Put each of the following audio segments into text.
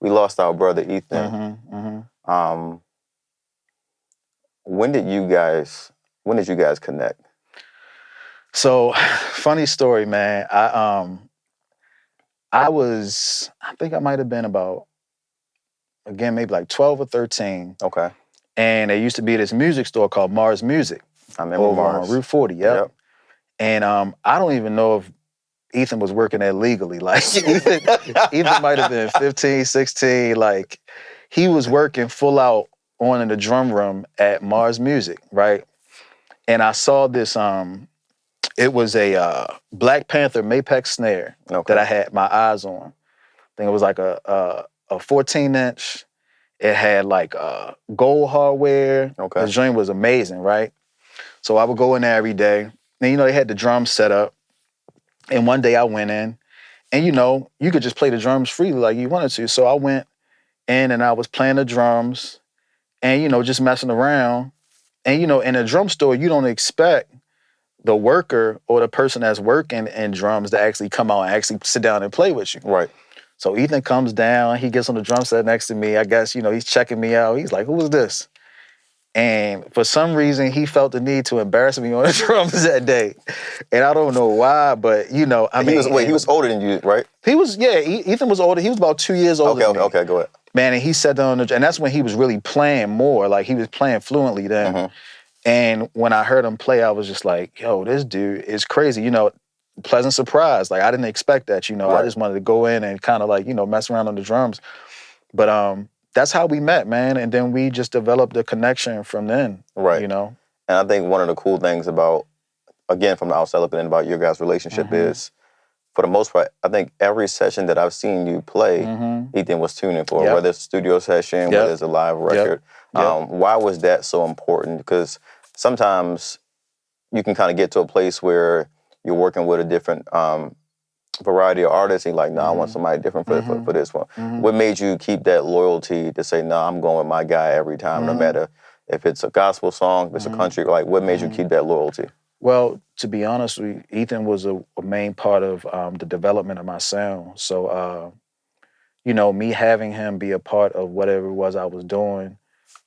we lost our brother Ethan. Mm-hmm, mm-hmm. When did you guys connect? So, funny story, man. I think I might have been about, again, maybe like 12 or 13. Okay. And there used to be this music store called Mars Music I remember over Mars. on Route 40. Yep. And I don't even know if Ethan was working there legally. Like, Ethan might have been 15, 16. Like, he was working full out on in the drum room at Mars Music, right? And I saw this, it was a Black Panther Mapex snare that I had my eyes on. I think it was like a 14-inch. It had like gold hardware. Okay. The joint was amazing, right? So I would go in there every day. And, they had the drums set up. And one day I went in, and, you could just play the drums freely like you wanted to. So I went in and I was playing the drums and, just messing around. And, in a drum store, you don't expect the worker or the person that's working in drums to actually come out and actually sit down and play with you. Right. So Ethan comes down, he gets on the drum set next to me. I guess, he's checking me out. He's like, who is this? And for some reason, he felt the need to embarrass me on the drums that day. And I don't know why, but, he was older than you, right? He was, Ethan was older. He was about 2 years older than me. Okay, go ahead. Man, and he sat down, and that's when he was really playing more. Like, he was playing fluently then. Mm-hmm. And when I heard him play, I was just like, yo, this dude is crazy. Pleasant surprise. Like, I didn't expect that, Right. I just wanted to go in and kind of like, mess around on the drums. But that's how we met, man. And then we just developed a connection from then, Right. And I think one of the cool things about, again, from the outside looking in about your guys' relationship is, for the most part, I think every session that I've seen you play, Ethan was tuning for, whether it's a studio session, whether it's a live record. Why was that so important? Because sometimes you can kind of get to a place where you're working with a different variety of artists, and you're like, no, I want somebody different for this one. What made you keep that loyalty to say, no, I'm going with my guy every time, no matter if it's a gospel song, if it's a country, like what made you keep that loyalty? Well, to be honest with you, Ethan was a main part of the development of my sound. So, me having him be a part of whatever it was I was doing,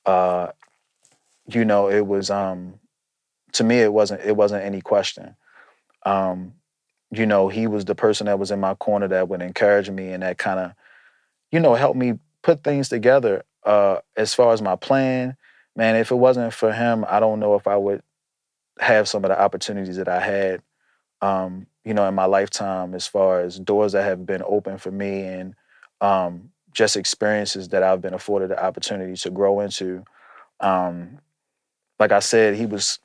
it was, to me, it wasn't any question. He was the person that was in my corner that would encourage me and that kind of, helped me put things together. As far as my plan, man, if it wasn't for him, I don't know if I would have some of the opportunities that I had, in my lifetime, as far as doors that have been open for me and just experiences that I've been afforded the opportunity to grow into. Like I said, he was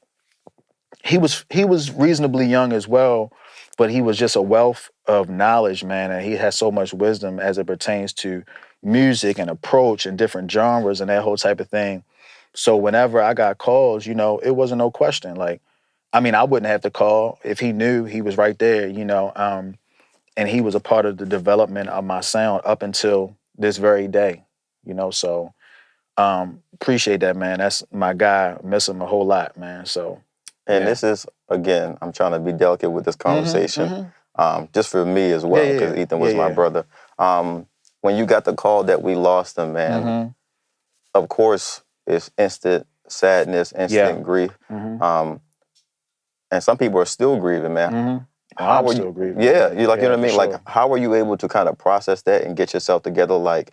reasonably young as well, but he was just a wealth of knowledge, man, and he has so much wisdom as it pertains to music and approach and different genres and that whole type of thing. So whenever I got calls, it wasn't no question. Like, I wouldn't have to call if he knew he was right there, and he was a part of the development of my sound up until this very day, so appreciate that, man. That's my guy. Miss him a whole lot, man. So. And this is, again, I'm trying to be delicate with this conversation, just for me as well, because Ethan was my brother. When you got the call that we lost him, man, of course, it's instant sadness, instant grief. And some people are still grieving, man. I'm still grieving. Yeah, you know what I mean? Sure. Like, how were you able to kind of process that and get yourself together? Like,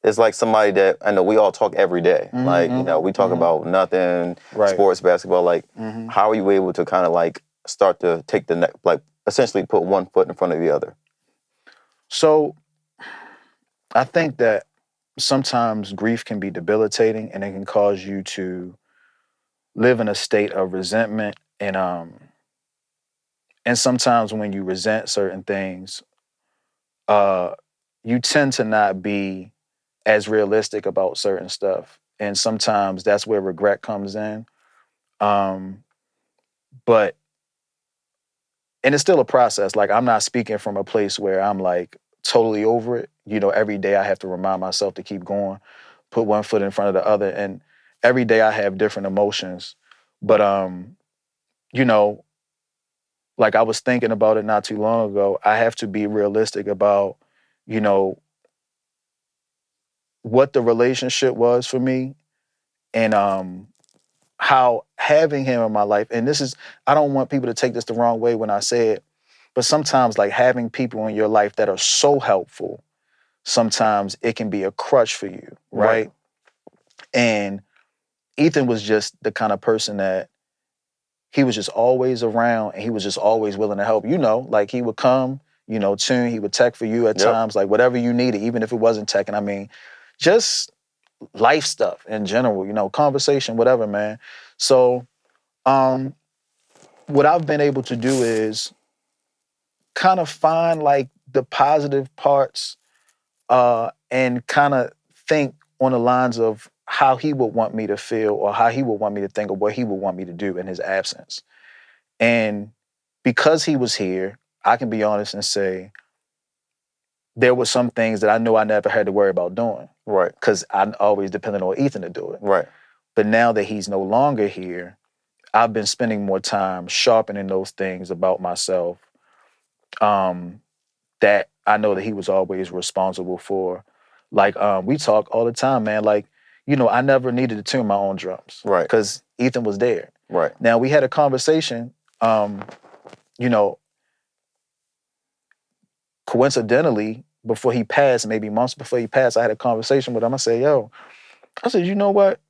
it's like somebody that, I know we all talk every day. Like, we talk about nothing, sports, basketball. Like, how are you able to kind of like start to take the next, like essentially put one foot in front of the other? So I think that sometimes grief can be debilitating and it can cause you to live in a state of resentment. And sometimes when you resent certain things, you tend to not be as realistic about certain stuff. And sometimes that's where regret comes in. And it's still a process. Like, I'm not speaking from a place where I'm like totally over it. Every day I have to remind myself to keep going, put one foot in front of the other. And every day I have different emotions. But, like I was thinking about it not too long ago, I have to be realistic about, what the relationship was for me, and how having him in my life, and this is, I don't want people to take this the wrong way when I say it, but sometimes like having people in your life that are so helpful, sometimes it can be a crutch for you, right? And Ethan was just the kind of person that he was just always around, and he was just always willing to help. Like he would come, tune, he would tech for you at times, like whatever you needed, even if it wasn't tech. And I mean, just life stuff in general, conversation, whatever, man. So what I've been able to do is kind of find like the positive parts and kind of think on the lines of how he would want me to feel, or how he would want me to think, or what he would want me to do in his absence. And because he was here, I can be honest and say there were some things that I knew I never had to worry about doing. Right. Because I always depended on Ethan to do it. Right. But now that he's no longer here, I've been spending more time sharpening those things about myself that I know that he was always responsible for. Like, we talk all the time, man. Like, I never needed to tune my own drums. Right. Because Ethan was there. Right. Now, we had a conversation, coincidentally, before he passed, maybe months before he passed, I had a conversation with him. I said, you know what?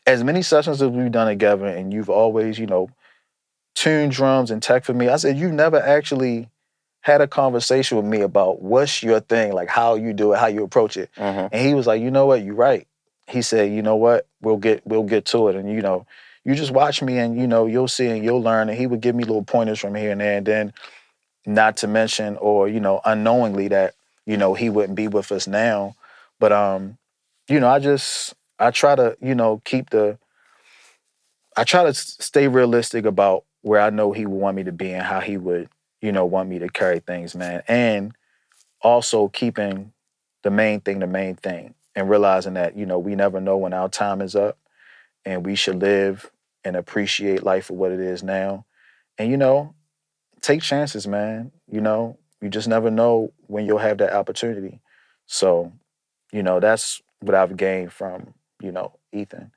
As many sessions as we've done together, and you've always, tuned drums and tech for me, I said, you never actually had a conversation with me about what's your thing, like how you do it, how you approach it. Mm-hmm. And he was like, you know what, you're right. He said, you know what, we'll get to it. And you just watch me, and you'll see and you'll learn. And he would give me little pointers from here and there. And then, not to mention, or unknowingly, that he wouldn't be with us now. But I try to I try to stay realistic about where I know he would want me to be and how he would want me to carry things, man. And also keeping the main thing, and realizing that we never know when our time is up, and we should live and appreciate life for what it is now. And take chances, man. You just never know when you'll have that opportunity. So, that's what I've gained from, Ethan.